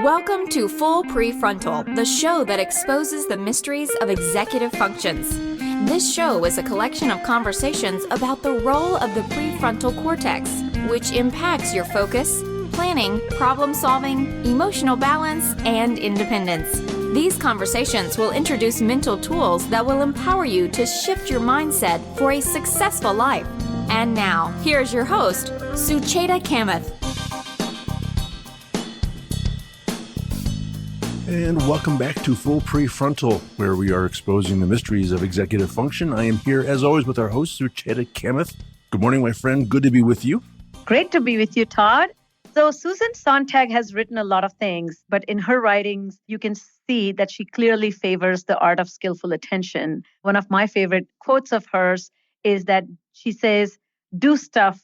Welcome to Full Prefrontal, the show that exposes the mysteries of executive functions. This show is a collection of conversations about the role of the prefrontal cortex, which impacts your focus, planning, problem-solving, emotional balance, and independence. These conversations will introduce mental tools that will empower you to shift your mindset for a successful life. And now, here's your host, Sucheta Kamath. And welcome back to Full Prefrontal, where we are exposing the mysteries of executive function. I am here, as always, with our host, Sucheta Kamath. Good morning, my friend. Good to be with you. Great to be with you, Todd. So Susan Sontag has written a lot of things, but in her writings, you can see that she clearly favors the art of skillful attention. One of my favorite quotes of hers is that she says, "Do stuff,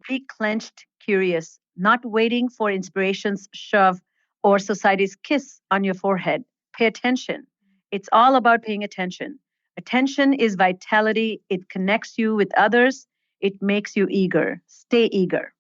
be clenched, curious, not waiting for inspiration's shove or society's kiss on your forehead. Pay attention. It's all about paying attention. Attention is vitality. It connects you with others. It makes you eager. Stay eager."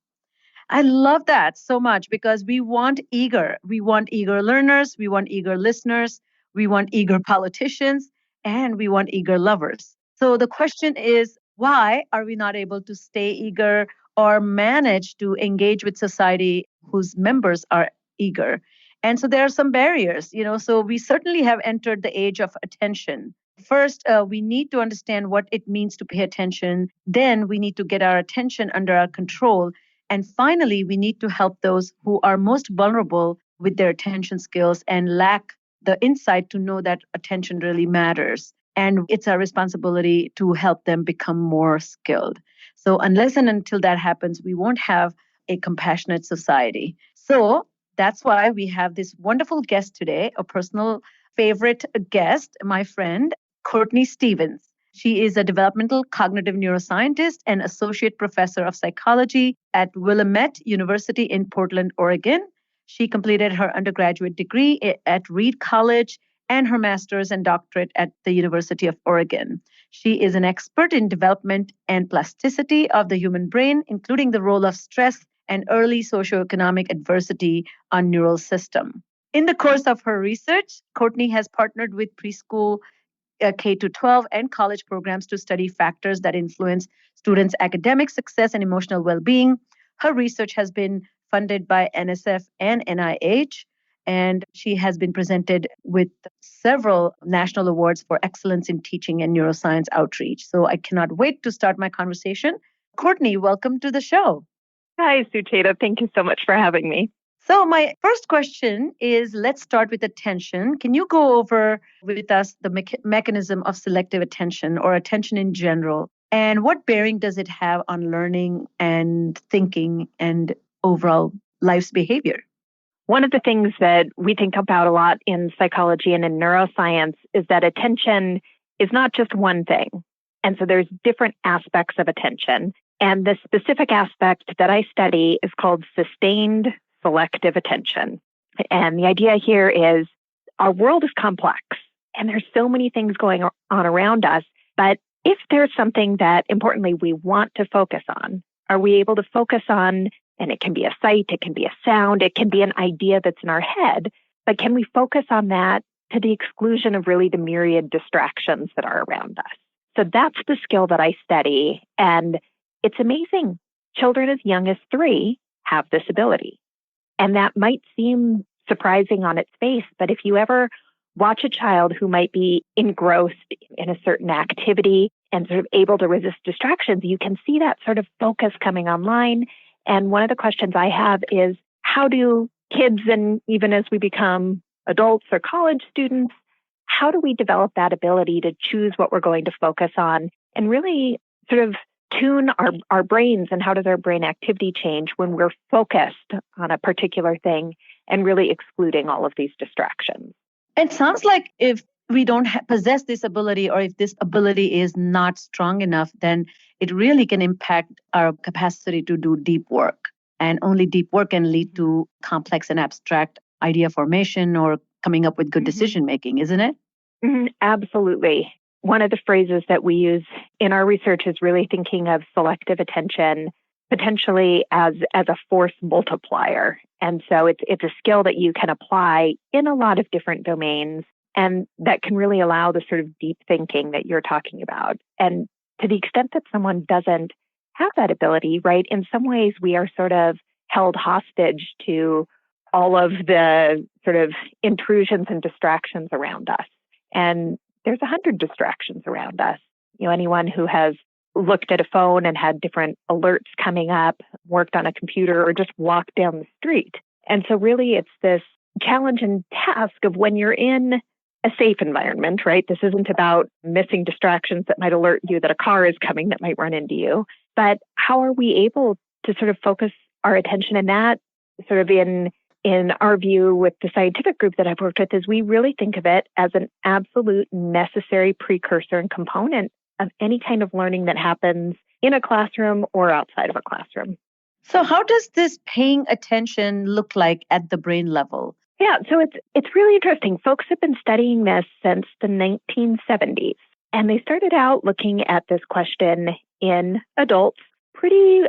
I love that so much because we want eager. We want eager learners. We want eager listeners. We want eager politicians. And we want eager lovers. So the question is, why are we not able to stay eager or manage to engage with society whose members are eager? And so there are some barriers, so we certainly have entered the age of attention. First, we need to understand what it means to pay attention. Then we need to get our attention under our control. And finally, we need to help those who are most vulnerable with their attention skills and lack the insight to know that attention really matters. And it's our responsibility to help them become more skilled. So unless and until that happens, we won't have a compassionate society. So that's why we have this wonderful guest today, a personal favorite guest, my friend, Courtney Stevens. She is a developmental cognitive neuroscientist and associate professor of psychology at Willamette University in Portland, Oregon. She completed her undergraduate degree at Reed College and her master's and doctorate at the University of Oregon. She is an expert in development and plasticity of the human brain, including the role of stress and early socioeconomic adversity on neural system. In the course of her research, Courtney has partnered with preschool, K-12, and college programs to study factors that influence students' academic success and emotional well-being. Her research has been funded by NSF and NIH, and she has been presented with several national awards for excellence in teaching and neuroscience outreach. So I cannot wait to start my conversation. Courtney, welcome to the show. Hi, Sucheta. Thank you so much for having me. So my first question is, let's start with attention. Can you go over with us the mechanism of selective attention or attention in general? And what bearing does it have on learning and thinking and overall life's behavior? One of the things that we think about a lot in psychology and in neuroscience is that attention is not just one thing. And so there's different aspects of attention. And the specific aspect that I study is called sustained selective attention. And the idea here is our world is complex and there's so many things going on around us. But if there's something that importantly we want to focus on, are we able to focus on, and it can be a sight, it can be a sound, it can be an idea that's in our head, but can we focus on that to the exclusion of really the myriad distractions that are around us? So that's the skill that I study. And it's amazing. Children as young as 3 have this ability. And that might seem surprising on its face, but if you ever watch a child who might be engrossed in a certain activity and sort of able to resist distractions, you can see that sort of focus coming online. And one of the questions I have is, how do kids, and even as we become adults or college students, how do we develop that ability to choose what we're going to focus on and really sort of tune our brains, and how does our brain activity change when we're focused on a particular thing and really excluding all of these distractions? It sounds like if we don't possess this ability, or if this ability is not strong enough, then it really can impact our capacity to do deep work. And only deep work can lead to complex and abstract idea formation or coming up with good decision making, isn't it? Absolutely. One of the phrases that we use in our research is really thinking of selective attention potentially as a force multiplier. And so it's a skill that you can apply in a lot of different domains, and that can really allow the sort of deep thinking that you're talking about. And to the extent that someone doesn't have that ability, right, in some ways we are sort of held hostage to all of the sort of intrusions and distractions around us. And there's 100 distractions around us. Anyone who has looked at a phone and had different alerts coming up, worked on a computer, or just walked down the street. And so really it's this challenge and task of when you're in a safe environment, right? This isn't about missing distractions that might alert you that a car is coming that might run into you. But how are we able to sort of focus our attention in that sort of in our view with the scientific group that I've worked with is we really think of it as an absolute necessary precursor and component of any kind of learning that happens in a classroom or outside of a classroom. So how does this paying attention look like at the brain level? Yeah, so it's really interesting. Folks have been studying this since the 1970s, and they started out looking at this question in adults, pretty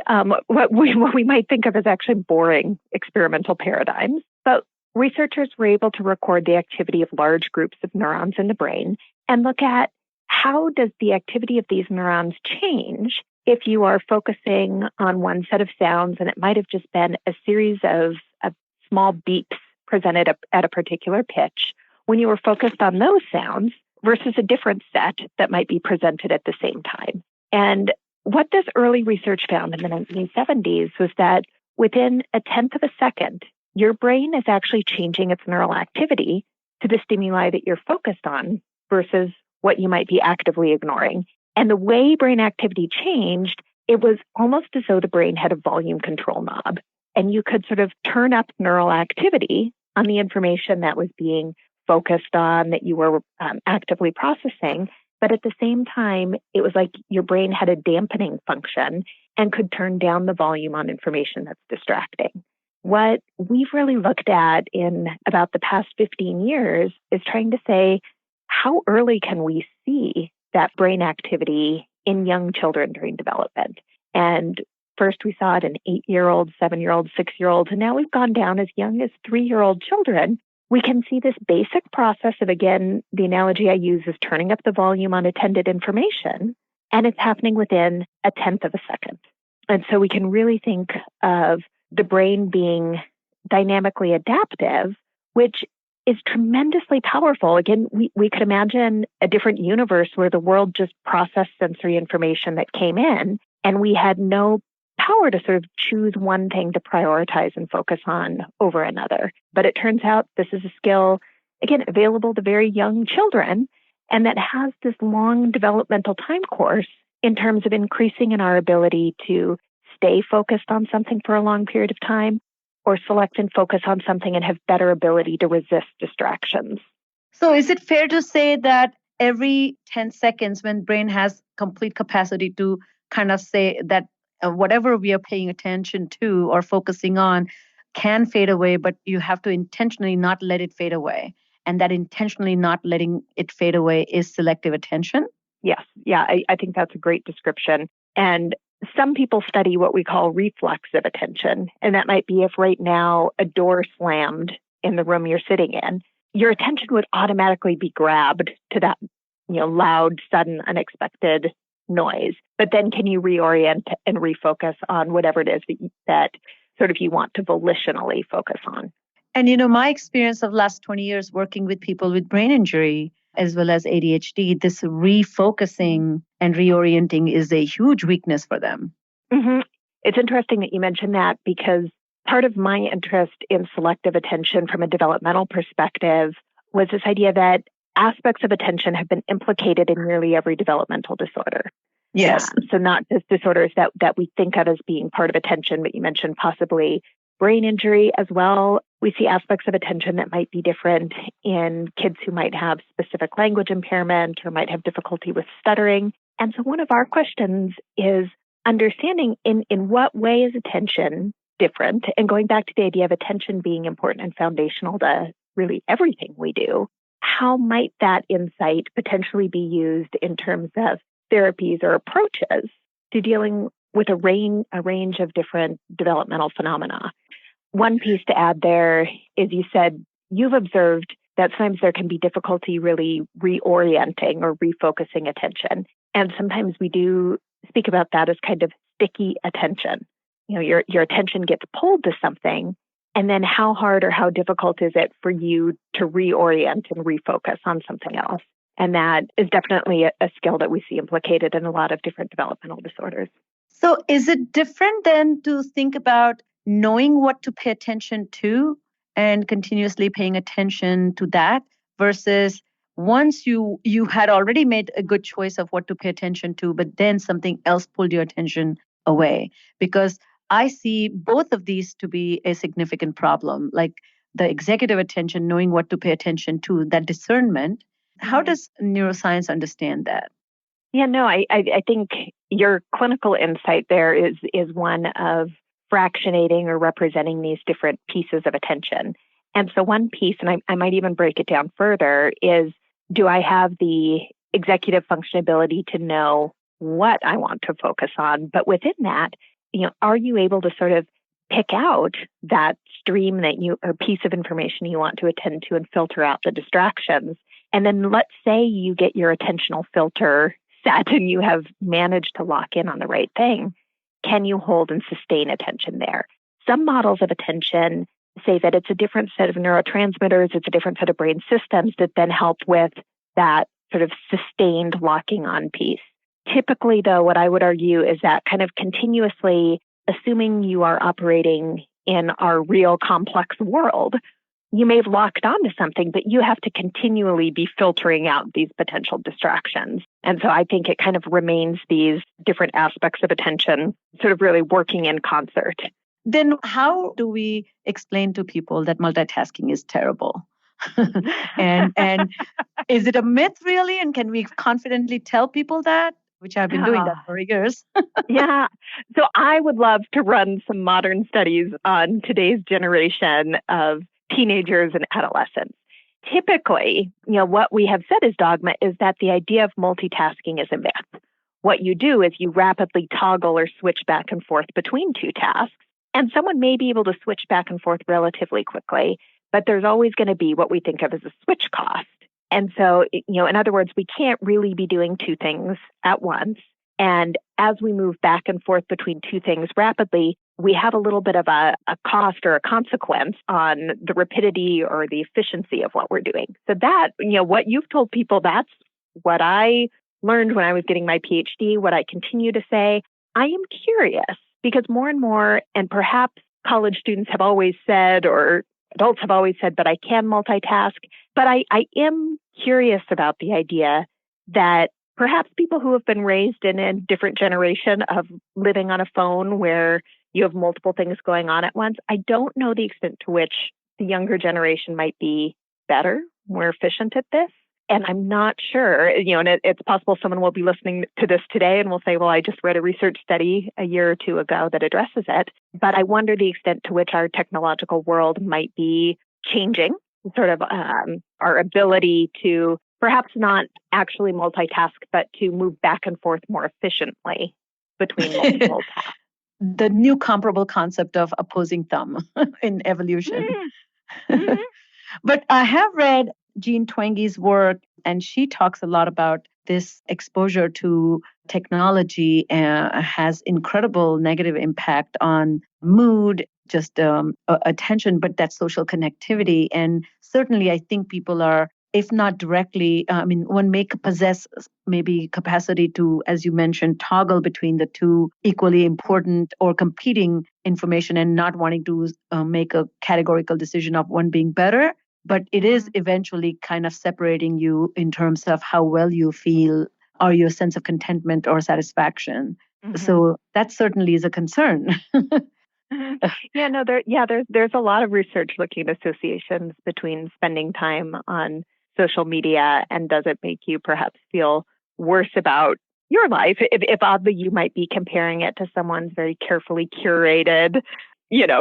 what we might think of as actually boring experimental paradigms. But researchers were able to record the activity of large groups of neurons in the brain and look at how does the activity of these neurons change if you are focusing on one set of sounds, and it might have just been a series of small beeps presented at a particular pitch, when you were focused on those sounds versus a different set that might be presented at the same time. And what this early research found in the 1970s was that within a tenth of a second, your brain is actually changing its neural activity to the stimuli that you're focused on versus what you might be actively ignoring. And the way brain activity changed, it was almost as though the brain had a volume control knob. And you could sort of turn up neural activity on the information that was being focused on, that you were actively processing. But at the same time, it was like your brain had a dampening function and could turn down the volume on information that's distracting. What we've really looked at in about the past 15 years is trying to say, how early can we see that brain activity in young children during development? And first we saw it in 8-year-olds, 7-year-olds, 6-year-olds, and now we've gone down as young as 3-year-old children. We can see this basic process of, again, the analogy I use is turning up the volume on attended information, and it's happening within a tenth of a second. And so we can really think of the brain being dynamically adaptive, which is tremendously powerful. Again, we could imagine a different universe where the world just processed sensory information that came in, and we had no power to sort of choose one thing to prioritize and focus on over another. But it turns out this is a skill, again, available to very young children, and that has this long developmental time course in terms of increasing in our ability to stay focused on something for a long period of time, or select and focus on something and have better ability to resist distractions. So is it fair to say that every 10 seconds when brain has complete capacity to kind of say that whatever we are paying attention to or focusing on can fade away, but you have to intentionally not let it fade away. And that intentionally not letting it fade away is selective attention? Yes. Yeah, I think that's a great description. And some people study what we call reflexive attention. And that might be if right now a door slammed in the room you're sitting in, your attention would automatically be grabbed to that, loud, sudden, unexpected noise. But then can you reorient and refocus on whatever it is that sort of you want to volitionally focus on? And, my experience of last 20 years working with people with brain injury as well as ADHD, this refocusing and reorienting is a huge weakness for them. Mm-hmm. It's interesting that you mentioned that, because part of my interest in selective attention from a developmental perspective was this idea that aspects of attention have been implicated in nearly every developmental disorder. Yes. So not just disorders that we think of as being part of attention, but you mentioned possibly brain injury as well. We see aspects of attention that might be different in kids who might have specific language impairment or might have difficulty with stuttering. And so one of our questions is understanding in what way is attention different, and going back to the idea of attention being important and foundational to really everything we do, how might that insight potentially be used in terms of therapies or approaches to dealing with a range of different developmental phenomena. One piece to add there is you said you've observed that sometimes there can be difficulty really reorienting or refocusing attention. And sometimes we do speak about that as kind of sticky attention. Your attention gets pulled to something, and then how hard or how difficult is it for you to reorient and refocus on something else? And that is definitely a skill that we see implicated in a lot of different developmental disorders. So is it different than to think about knowing what to pay attention to and continuously paying attention to that versus once you had already made a good choice of what to pay attention to, but then something else pulled your attention away? Because I see both of these to be a significant problem, like the executive attention, knowing what to pay attention to, that discernment. How does neuroscience understand that? Yeah, no, I think your clinical insight there is one of fractionating or representing these different pieces of attention. And so one piece, and I might even break it down further, is do I have the executive function ability to know what I want to focus on? But within that, are you able to sort of pick out that stream or piece of information you want to attend to and filter out the distractions? And then let's say you get your attentional filter set and you have managed to lock in on the right thing. Can you hold and sustain attention there? Some models of attention say that it's a different set of neurotransmitters, it's a different set of brain systems that then help with that sort of sustained locking on piece. Typically, though, what I would argue is that kind of continuously, assuming you are operating in our real complex world, you may have locked onto something, but you have to continually be filtering out these potential distractions. And so I think it kind of remains these different aspects of attention sort of really working in concert. Then how do we explain to people that multitasking is terrible? and is it a myth really? And can we confidently tell people that? Which I've been doing that for years. Yeah. So I would love to run some modern studies on today's generation of teenagers and adolescents. Typically, what we have said as dogma is that the idea of multitasking is a myth. What you do is you rapidly toggle or switch back and forth between two tasks, and someone may be able to switch back and forth relatively quickly, but there's always going to be what we think of as a switch cost. And so, in other words, we can't really be doing two things at once. And as we move back and forth between two things rapidly, we have a little bit of a cost or a consequence on the rapidity or the efficiency of what we're doing. So that, what you've told people, that's what I learned when I was getting my PhD, what I continue to say. I am curious because more and more, and perhaps college students have always said, or adults have always said, but I can multitask. But I am curious about the idea that perhaps people who have been raised in a different generation of living on a phone where you have multiple things going on at once, I don't know the extent to which the younger generation might be better, more efficient at this. And I'm not sure, and it's possible someone will be listening to this today and will say, well, I just read a research study a year or two ago that addresses it. But I wonder the extent to which our technological world might be changing, sort of our ability to perhaps not actually multitask, but to move back and forth more efficiently between multiple tasks. The new comparable concept of opposing thumb in evolution. Mm-hmm. But I have read Jean Twenge's work, and she talks a lot about this exposure to technology has incredible negative impact on mood, just attention, but that social connectivity. And certainly I think people are, if not directly, one may possess maybe capacity to, as you mentioned, toggle between the two equally important or competing information and not wanting to make a categorical decision of one being better. But it is eventually kind of separating you in terms of how well you feel or your sense of contentment or satisfaction. Mm-hmm. So that certainly is a concern. There's a lot of research looking at associations between spending time on social media and does it make you perhaps feel worse about your life if oddly you might be comparing it to someone's very carefully curated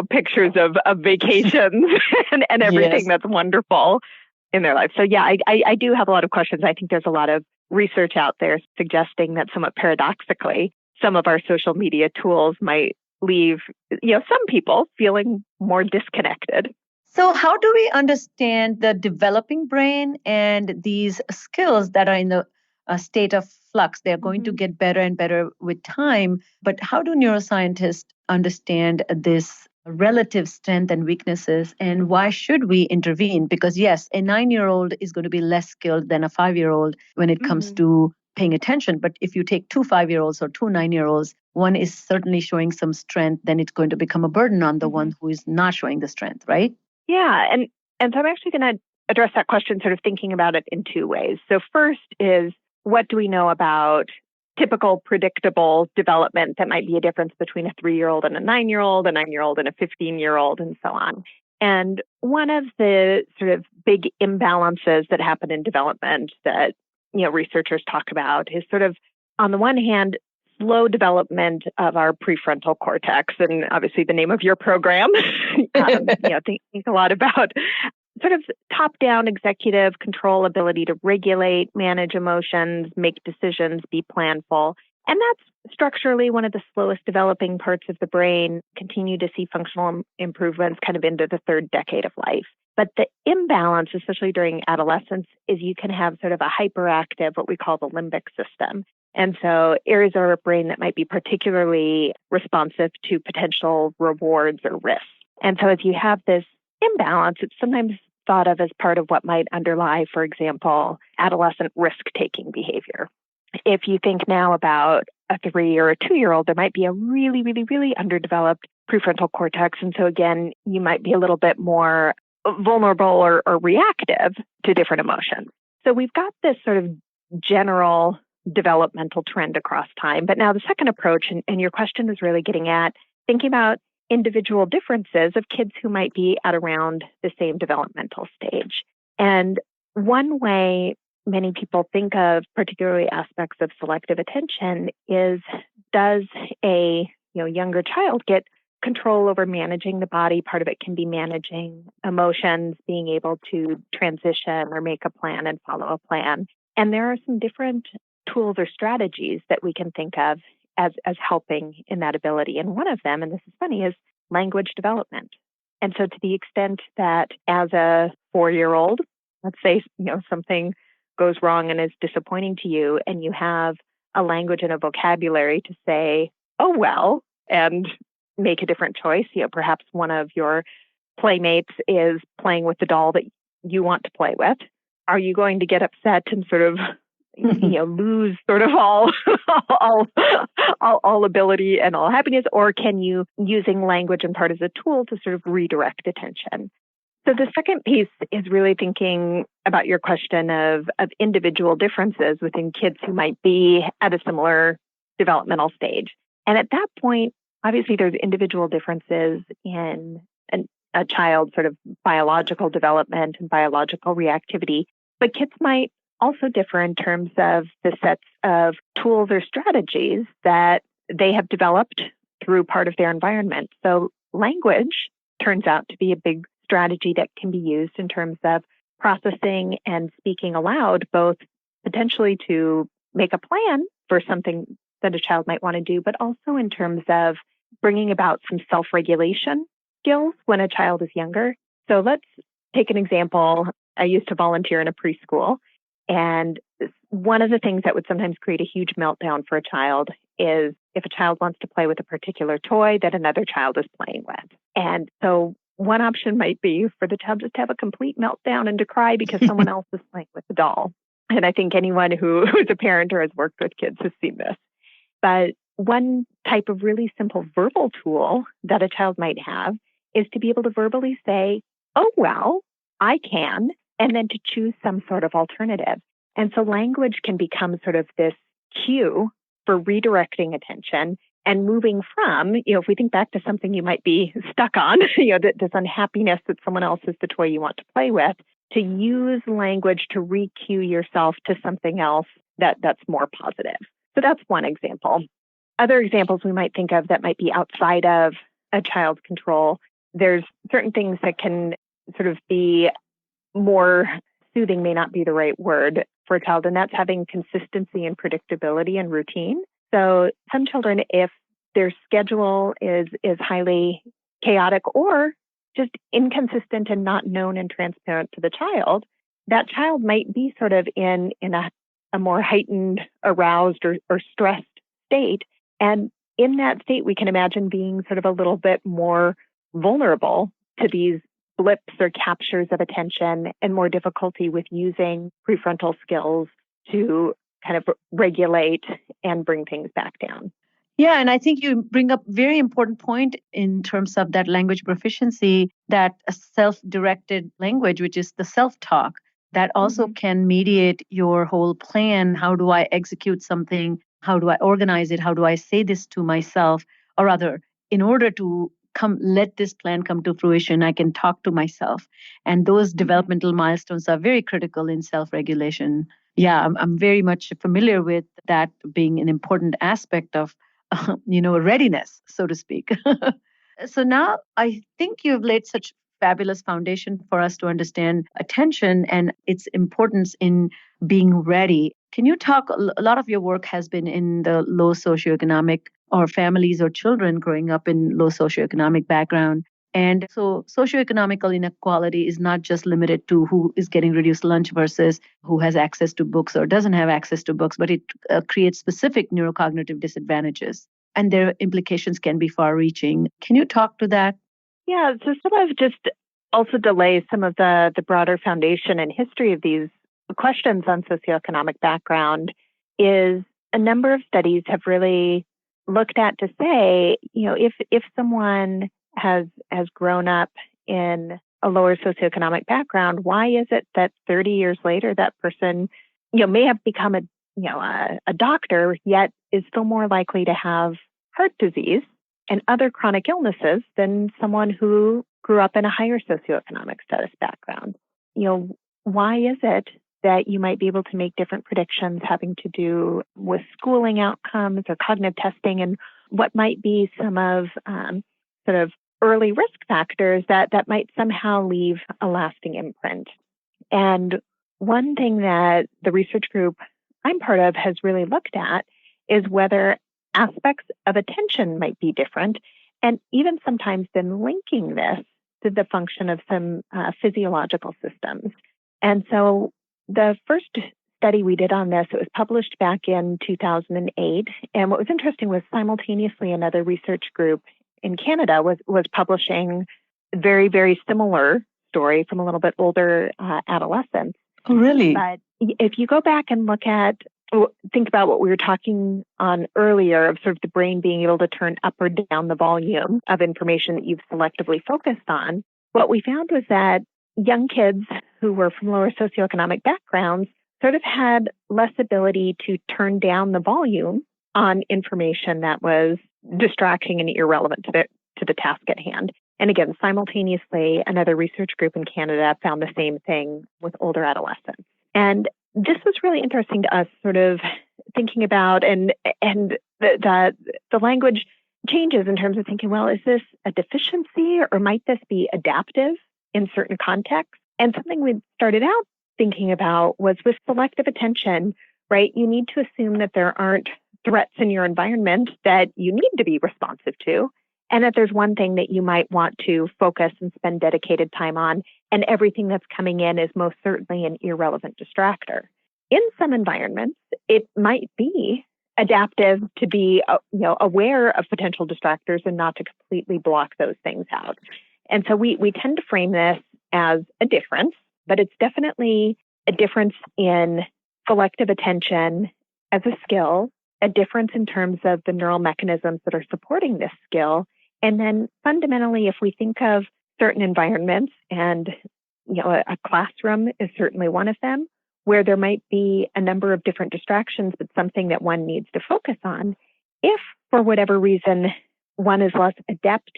pictures of vacations and everything that's wonderful in their life. So I do have a lot of questions. I think there's a lot of research out there suggesting that somewhat paradoxically, some of our social media tools might leave, some people feeling more disconnected. So how do we understand the developing brain and these skills that are in the state of flux? They're going to get better and better with time. But how do neuroscientists understand this relative strength and weaknesses? And why should we intervene? Because yes, a 9-year-old is going to be less skilled than a 5-year-old when it comes to paying attention. But if you take 2 5-year-olds or 2 9-year-olds, one is certainly showing some strength, then it's going to become a burden on the one who is not showing the strength, right? Yeah. And so I'm actually going to address that question sort of thinking about it in two ways. So first is, what do we know about typical predictable development that might be a difference between a 3-year-old and a 9-year-old, a 9-year-old and a 15-year-old, and so on. And one of the sort of big imbalances that happen in development that, researchers talk about is sort of, on the one hand, slow development of our prefrontal cortex. And obviously the name of your program, think a lot about sort of top-down executive control ability to regulate, manage emotions, make decisions, be planful. And that's structurally one of the slowest developing parts of the brain, continue to see functional improvements kind of into the third decade of life. But the imbalance, especially during adolescence, is you can have sort of a hyperactive, what we call the limbic system. And so areas of our brain that might be particularly responsive to potential rewards or risks. And so as you have this imbalance, it's sometimes thought of as part of what might underlie, for example, adolescent risk-taking behavior. If you think now about a 3 or a 2-year-old, there might be a really, really, really underdeveloped prefrontal cortex. And so again, you might be a little bit more vulnerable or reactive to different emotions. So we've got this sort of general developmental trend across time. But now the second approach, and your question is really getting at thinking about individual differences of kids who might be at around the same developmental stage. And one way many people think of particularly aspects of selective attention is, does a younger child get control over managing the body? Part of it can be managing emotions, being able to transition or make a plan and follow a plan. And there are some different tools or strategies that we can think of as helping in that ability. And one of them, and this is funny, is language development. And so to the extent that as a 4-year-old, let's say, something goes wrong and is disappointing to you, and you have a language and a vocabulary to say, oh, well, and make a different choice. Perhaps one of your playmates is playing with the doll that you want to play with. Are you going to get upset and sort of lose sort of all ability and all happiness, or can you, using language in part as a tool, to sort of redirect attention? So the second piece is really thinking about your question of individual differences within kids who might be at a similar developmental stage. And at that point, obviously there's individual differences in a child's sort of biological development and biological reactivity, but kids might also differ in terms of the sets of tools or strategies that they have developed through part of their environment. So language turns out to be a big strategy that can be used in terms of processing and speaking aloud, both potentially to make a plan for something that a child might want to do, but also in terms of bringing about some self-regulation skills when a child is younger. So let's take an example. I used to volunteer in a preschool, and one of the things that would sometimes create a huge meltdown for a child is if a child wants to play with a particular toy that another child is playing with. And so one option might be for the child just to have a complete meltdown and to cry because someone else is playing with the doll. And I think anyone who is a parent or has worked with kids has seen this. But one type of really simple verbal tool that a child might have is to be able to verbally say, oh, well, I can, and then to choose some sort of alternative. And so language can become sort of this cue for redirecting attention and moving from, if we think back to something you might be stuck on, this unhappiness that someone else is the toy you want to play with, to use language to re-cue yourself to something else that's more positive. So that's one example. Other examples we might think of that might be outside of a child's control, there's certain things that can sort of be more soothing, may not be the right word for a child, and that's having consistency and predictability and routine. So some children, if their schedule is highly chaotic or just inconsistent and not known and transparent to the child, that child might be sort of in a more heightened, aroused, or stressed state. And in that state, we can imagine being sort of a little bit more vulnerable to these blips or captures of attention and more difficulty with using prefrontal skills to kind of regulate and bring things back down. Yeah, and I think you bring up a very important point in terms of that language proficiency, that a self-directed language, which is the self-talk, that also can mediate your whole plan. How do I execute something? How do I organize it? How do I say this to myself? Or rather, in order to let this plan come to fruition, I can talk to myself. And those developmental milestones are very critical in self-regulation. Yeah, I'm very much familiar with that being an important aspect of readiness, so to speak. So now I think you've laid such fabulous foundation for us to understand attention and its importance in being ready. Can you talk? A lot of your work has been in the low socioeconomic or families or children growing up in low socioeconomic background. And so socioeconomical inequality is not just limited to who is getting reduced lunch versus who has access to books or doesn't have access to books, but it creates specific neurocognitive disadvantages. And their implications can be far-reaching. Can you talk to that? Yeah, so some of just also delays some of the broader foundation and history of these questions on socioeconomic background is a number of studies have really looked at to say, if someone has grown up in a lower socioeconomic background, why is it that 30 years later that person, may have become a doctor, yet is still more likely to have heart disease and other chronic illnesses than someone who grew up in a higher socioeconomic status background? Why is it that you might be able to make different predictions having to do with schooling outcomes or cognitive testing, and what might be some of sort of early risk factors that might somehow leave a lasting imprint? And one thing that the research group I'm part of has really looked at is whether aspects of attention might be different, and even sometimes been linking this to the function of some physiological systems. And so the first study we did on this, it was published back in 2008. And what was interesting was simultaneously another research group in Canada was publishing a very, very similar story from a little bit older adolescents. Oh, really? But if you go back and think about what we were talking on earlier of sort of the brain being able to turn up or down the volume of information that you've selectively focused on, what we found was that young kids who were from lower socioeconomic backgrounds sort of had less ability to turn down the volume on information that was distracting and irrelevant to the task at hand. And again, simultaneously, another research group in Canada found the same thing with older adolescents. And this was really interesting to us, sort of thinking about and the language changes in terms of thinking, well, is this a deficiency or might this be adaptive in certain contexts? And something we started out thinking about was with selective attention, right? You need to assume that there aren't threats in your environment that you need to be responsive to, and that there's one thing that you might want to focus and spend dedicated time on, and everything that's coming in is most certainly an irrelevant distractor. In some environments, it might be adaptive to be aware of potential distractors and not to completely block those things out. And so we tend to frame this as a difference, but it's definitely a difference in selective attention as a skill, a difference in terms of the neural mechanisms that are supporting this skill. And then fundamentally, if we think of certain environments, and a classroom is certainly one of them, where there might be a number of different distractions, but something that one needs to focus on, if for whatever reason one is less adept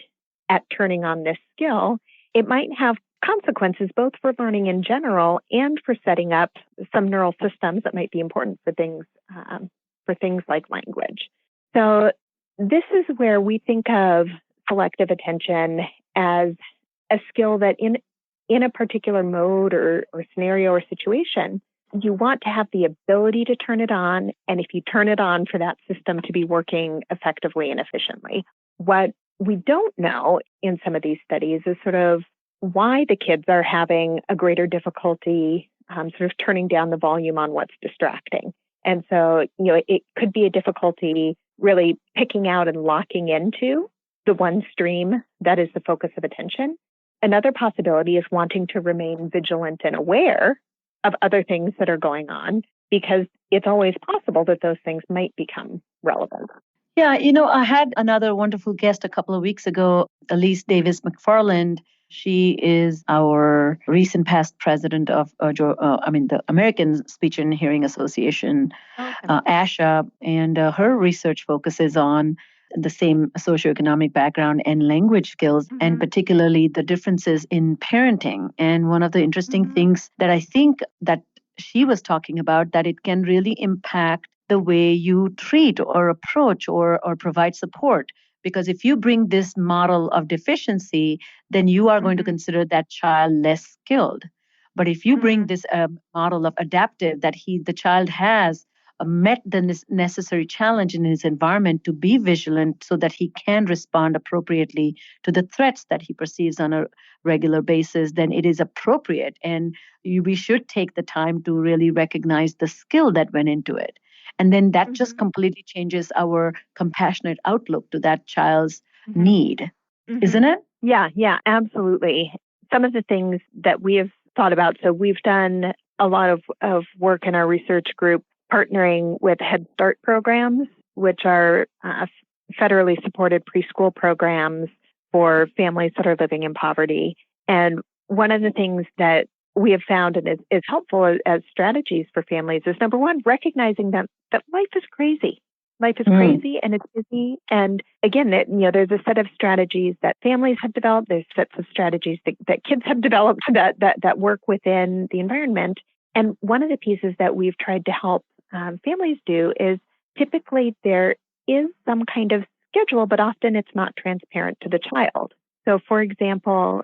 at turning on this skill, it might have consequences both for learning in general and for setting up some neural systems that might be important for things like language. So this is where we think of selective attention as a skill that in a particular mode or scenario or situation you want to have the ability to turn it on, and if you turn it on, for that system to be working effectively and efficiently. What we don't know in some of these studies is sort of why the kids are having a greater difficulty sort of turning down the volume on what's distracting. And so, it could be a difficulty really picking out and locking into the one stream that is the focus of attention. Another possibility is wanting to remain vigilant and aware of other things that are going on, because it's always possible that those things might become relevant. Yeah, I had another wonderful guest a couple of weeks ago, Elise Davis McFarland. She is our recent past president of the American Speech and Hearing Association, ASHA, and her research focuses on the same socioeconomic background and language skills, and particularly the differences in parenting. And one of the interesting things that I think that she was talking about, that it can really impact the way you treat or approach or provide support. Because if you bring this model of deficiency, then you are going to consider that child less skilled. But if you bring this model of adaptive, that the child has met the necessary challenge in his environment to be vigilant so that he can respond appropriately to the threats that he perceives on a regular basis, then it is appropriate. And we should take the time to really recognize the skill that went into it. And then that just completely changes our compassionate outlook to that child's need, isn't it? Yeah, absolutely. Some of the things that we have thought about, so we've done a lot of work in our research group partnering with Head Start programs, which are federally supported preschool programs for families that are living in poverty. And one of the things that we have found and is helpful as strategies for families is, number one, recognizing that life is crazy. Life is crazy and it's busy. And again, there's a set of strategies that families have developed. There's sets of strategies that kids have developed that work within the environment. And one of the pieces that we've tried to help families do is, typically there is some kind of schedule, but often it's not transparent to the child. So for example,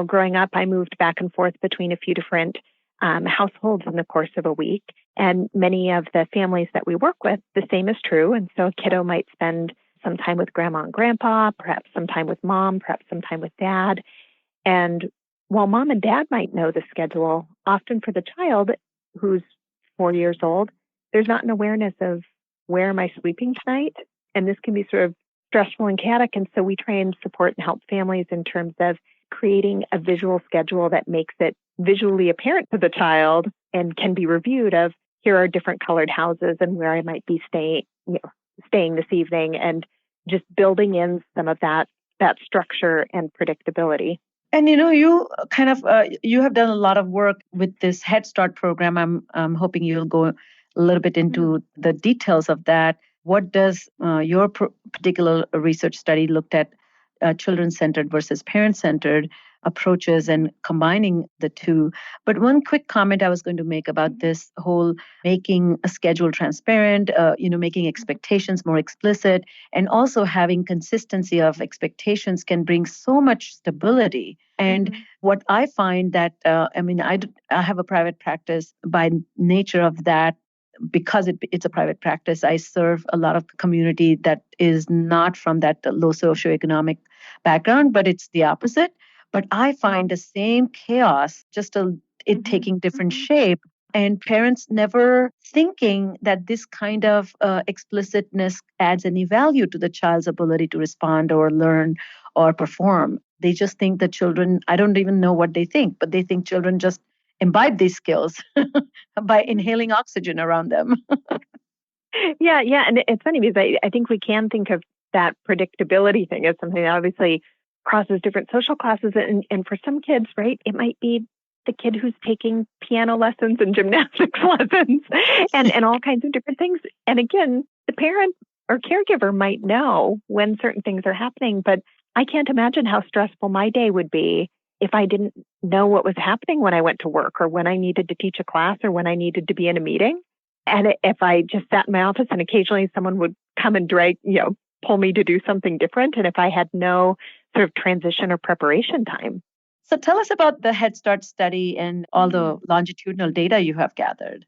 growing up, I moved back and forth between a few different households in the course of a week. And many of the families that we work with, the same is true. And so a kiddo might spend some time with grandma and grandpa, perhaps some time with mom, perhaps some time with dad. And while mom and dad might know the schedule, often for the child who's 4 years old, there's not an awareness of, where am I sleeping tonight? And this can be sort of stressful and chaotic. And so we try and support and help families in terms of creating a visual schedule that makes it visually apparent to the child and can be reviewed of, here are different colored houses and where I might be staying this evening, and just building in some of that structure and predictability. And you kind of you have done a lot of work with this Head Start program. I'm hoping you'll go a little bit into the details of that. What does your particular research study looked at children-centered versus parent-centered approaches and combining the two? But one quick comment I was going to make about this whole making a schedule transparent, making expectations more explicit, and also having consistency of expectations can bring so much stability. And what I find that, I have a private practice. By nature of that, because it's a private practice, I serve a lot of community that is not from that low socioeconomic background, but it's the opposite. But I find the same chaos, just it taking different shape, and parents never thinking that this kind of explicitness adds any value to the child's ability to respond or learn or perform. They just think that children, I don't even know what they think, but they think children just imbibe these skills by inhaling oxygen around them. Yeah. And it's funny because I think we can think of that predictability thing as something that obviously crosses different social classes. And for some kids, right, it might be the kid who's taking piano lessons and gymnastics lessons and all kinds of different things. And again, the parent or caregiver might know when certain things are happening, but I can't imagine how stressful my day would be if I didn't know what was happening when I went to work, or when I needed to teach a class, or when I needed to be in a meeting. And if I just sat in my office and occasionally someone would come and pull me to do something different, and if I had no sort of transition or preparation time. So tell us about the Head Start study and all the longitudinal data you have gathered.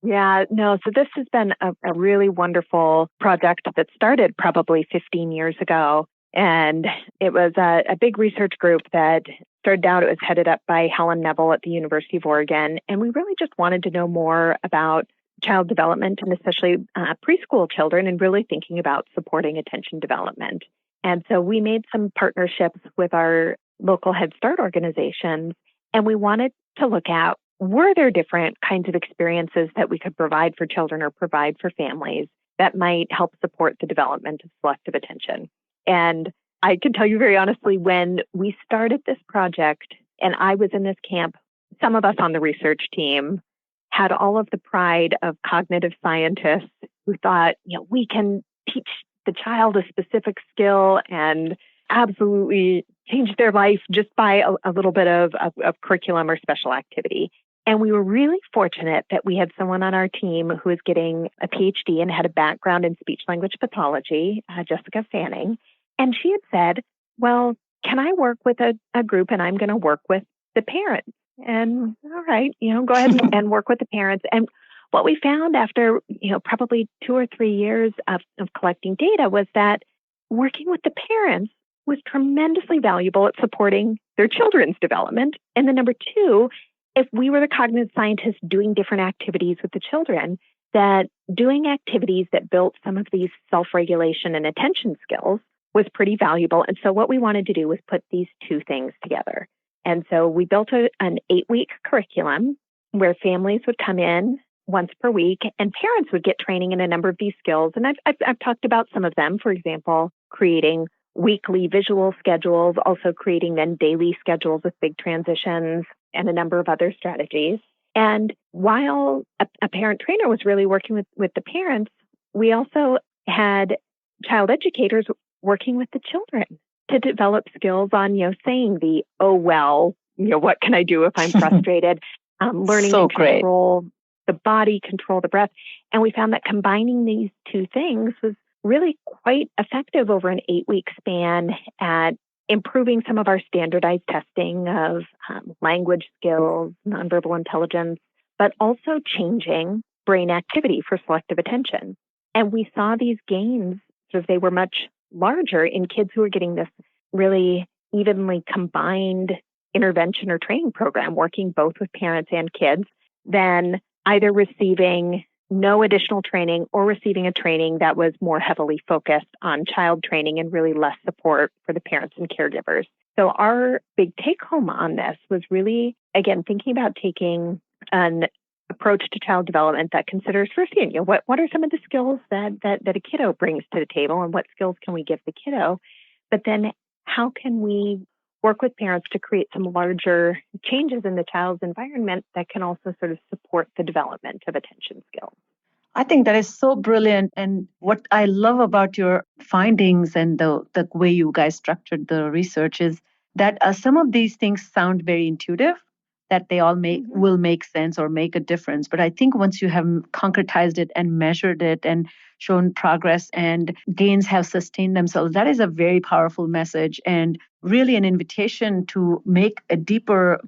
Yeah, no, so this has been a really wonderful project that started probably 15 years ago. And it was a big research group that started out, it was headed up by Helen Neville at the University of Oregon. And we really just wanted to know more about child development and especially preschool children and really thinking about supporting attention development. And so we made some partnerships with our local Head Start organizations, and we wanted to look at, were there different kinds of experiences that we could provide for children or provide for families that might help support the development of selective attention? And I can tell you very honestly, when we started this project and I was in this camp, some of us on the research team had all of the pride of cognitive scientists who thought, we can teach the child a specific skill and absolutely change their life just by a little bit of curriculum or special activity. And we were really fortunate that we had someone on our team who was getting a PhD and had a background in speech-language pathology, Jessica Fanning. And she had said, well, can I work with a group and I'm going to work with the parents? And all right, go ahead and work with the parents. And what we found after, probably 2 or 3 years of collecting data was that working with the parents was tremendously valuable at supporting their children's development. And then number 2, if we were the cognitive scientists doing different activities with the children, that doing activities that built some of these self-regulation and attention skills was pretty valuable. And so what we wanted to do was put these 2 things together. And so we built an 8-week curriculum where families would come in once per week and parents would get training in a number of these skills. And I've talked about some of them, for example, creating weekly visual schedules, also creating then daily schedules with big transitions and a number of other strategies. And while a parent trainer was really working with the parents, we also had child educators working with the children to develop skills on, saying the, oh, well, what can I do if I'm frustrated? Learning to control the body, control the breath. And we found that combining these 2 things was really quite effective over an 8-week span at improving some of our standardized testing of language skills, nonverbal intelligence, but also changing brain activity for selective attention. And we saw these gains, so they were much larger in kids who were getting this really evenly combined intervention or training program, working both with parents and kids, than either receiving no additional training or receiving a training that was more heavily focused on child training and really less support for the parents and caregivers. So our big take home on this was really, again, thinking about taking an approach to child development that considers first, what are some of the skills that a kiddo brings to the table and what skills can we give the kiddo? But then how can we work with parents to create some larger changes in the child's environment that can also sort of support the development of attention skills? I think that is so brilliant. And what I love about your findings and the way you guys structured the research is that some of these things sound very intuitive, that they all will make sense or make a difference. But I think once you have concretized it and measured it and shown progress and gains have sustained themselves, that is a very powerful message and really an invitation to make a deeper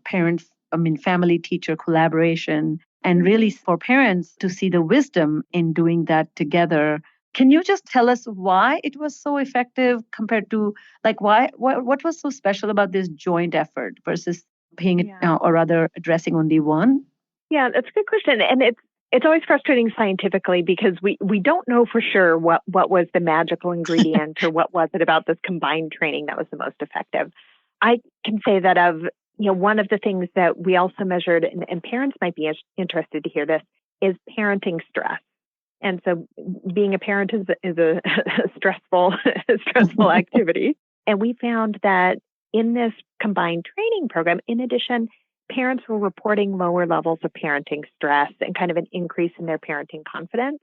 family teacher collaboration, and really for parents to see the wisdom in doing that together. Can you just tell us why it was so effective compared to what was so special about this joint effort versus paying or rather addressing only one? Yeah, that's a good question. And it's always frustrating scientifically because we don't know for sure what was the magical ingredient or what was it about this combined training that was the most effective. I can say that one of the things that we also measured, and parents might be interested to hear this, is parenting stress. And so being a parent is a stressful activity. And we found that in this combined training program, in addition, parents were reporting lower levels of parenting stress and kind of an increase in their parenting confidence.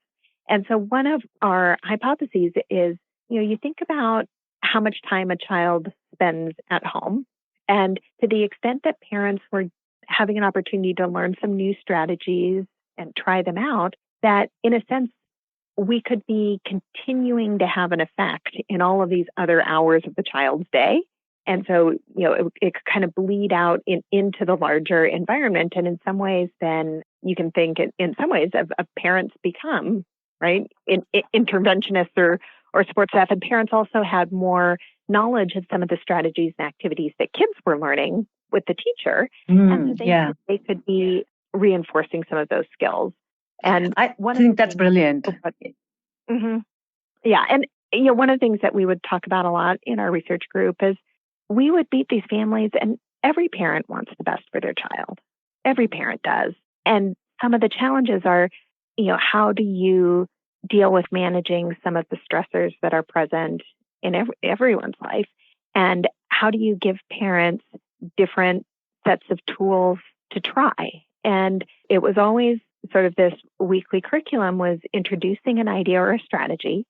And so one of our hypotheses is, you think about how much time a child spends at home. And to the extent that parents were having an opportunity to learn some new strategies and try them out, that in a sense, we could be continuing to have an effect in all of these other hours of the child's day. And so, it could kind of bleed out into the larger environment. And in some ways, then, you can think in some ways of parents become, right, interventionists or support staff, and parents also had more knowledge of some of the strategies and activities that kids were learning with the teacher. And so they could be reinforcing some of those skills. And I think that's brilliant. Mm-hmm. Yeah. And, one of the things that we would talk about a lot in our research group is we would meet these families, and every parent wants the best for their child. Every parent does. And some of the challenges are, how do you deal with managing some of the stressors that are present in everyone's life? And how do you give parents different sets of tools to try? And it was always sort of this weekly curriculum was introducing an idea or a strategy,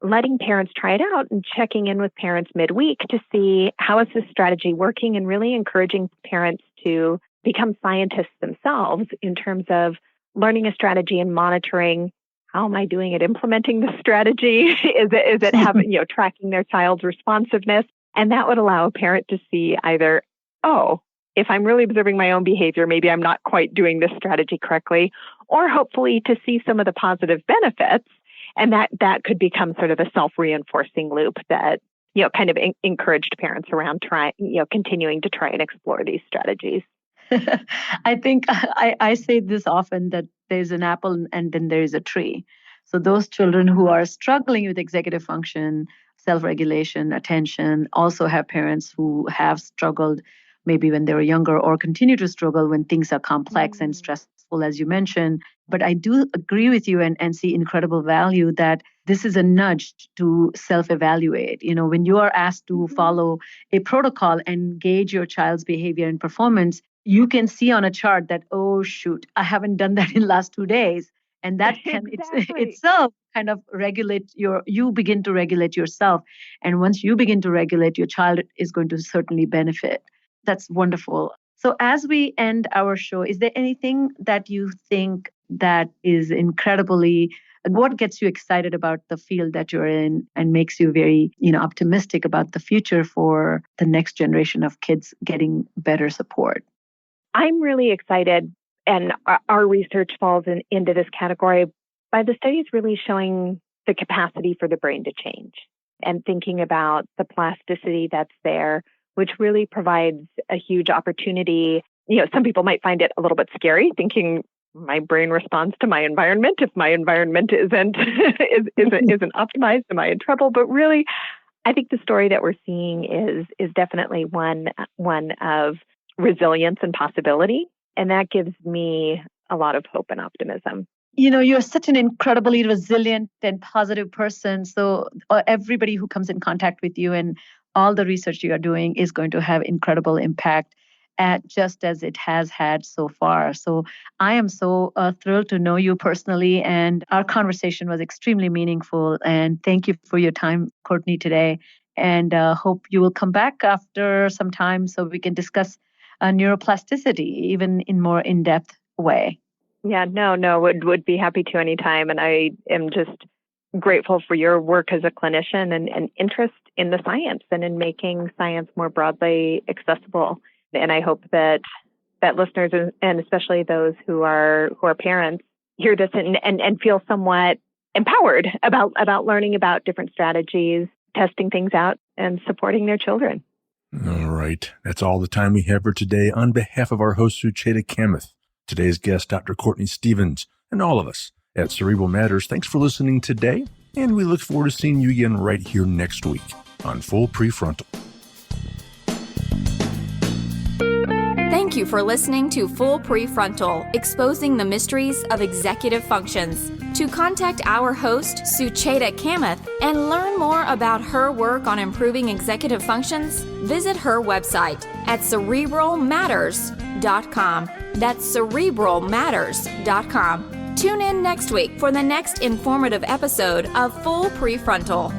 letting parents try it out and checking in with parents midweek to see how is this strategy working, and really encouraging parents to become scientists themselves in terms of learning a strategy and monitoring, how am I doing at implementing the strategy? Is it having, tracking their child's responsiveness? And that would allow a parent to see either, if I'm really observing my own behavior, maybe I'm not quite doing this strategy correctly, or hopefully to see some of the positive benefits. And that could become sort of a self-reinforcing loop that, kind of encouraged parents around continuing to try and explore these strategies. I think I say this often, that there's an apple and then there is a tree. So those children who are struggling with executive function, self-regulation, attention, also have parents who have struggled maybe when they were younger or continue to struggle when things are complex and stressful, as you mentioned. But I do agree with you and see incredible value that this is a nudge to self-evaluate. When you are asked to follow a protocol and gauge your child's behavior and performance, you can see on a chart that, oh, shoot, I haven't done that in the last 2 days. And that can itself kind of you begin to regulate yourself. And once you begin to regulate, your child is going to certainly benefit. That's wonderful. So as we end our show, is there anything that you think that is what gets you excited about the field that you're in and makes you very, optimistic about the future for the next generation of kids getting better support? I'm really excited, and our research falls into this category by the studies really showing the capacity for the brain to change and thinking about the plasticity that's there, which really provides a huge opportunity. Some people might find it a little bit scary, thinking my brain responds to my environment. If my environment isn't optimized, am I in trouble? But really, I think the story that we're seeing is definitely one of resilience and possibility. And that gives me a lot of hope and optimism. You're such an incredibly resilient and positive person. So everybody who comes in contact with you and all the research you are doing is going to have incredible impact, just as it has had so far. So I am so thrilled to know you personally, and our conversation was extremely meaningful. And thank you for your time, Courtney, today. And hope you will come back after some time so we can discuss neuroplasticity even in more in-depth way. Yeah, no, would be happy to anytime. And I am just grateful for your work as a clinician and interest in the science and in making science more broadly accessible. And I hope that listeners, and especially those who are parents, hear this and feel somewhat empowered about learning about different strategies, testing things out, and supporting their children. All right. That's all the time we have for today. On behalf of our host, Sucheta Kamath, today's guest, Dr. Courtney Stevens, and all of us at Cerebral Matters, thanks for listening today, and we look forward to seeing you again right here next week on Full Prefrontal. Thank you for listening to Full Prefrontal, exposing the mysteries of executive functions. To contact our host, Sucheta Kamath, and learn more about her work on improving executive functions, visit her website at cerebralmatters.com. That's cerebralmatters.com. Tune in next week for the next informative episode of Full Prefrontal.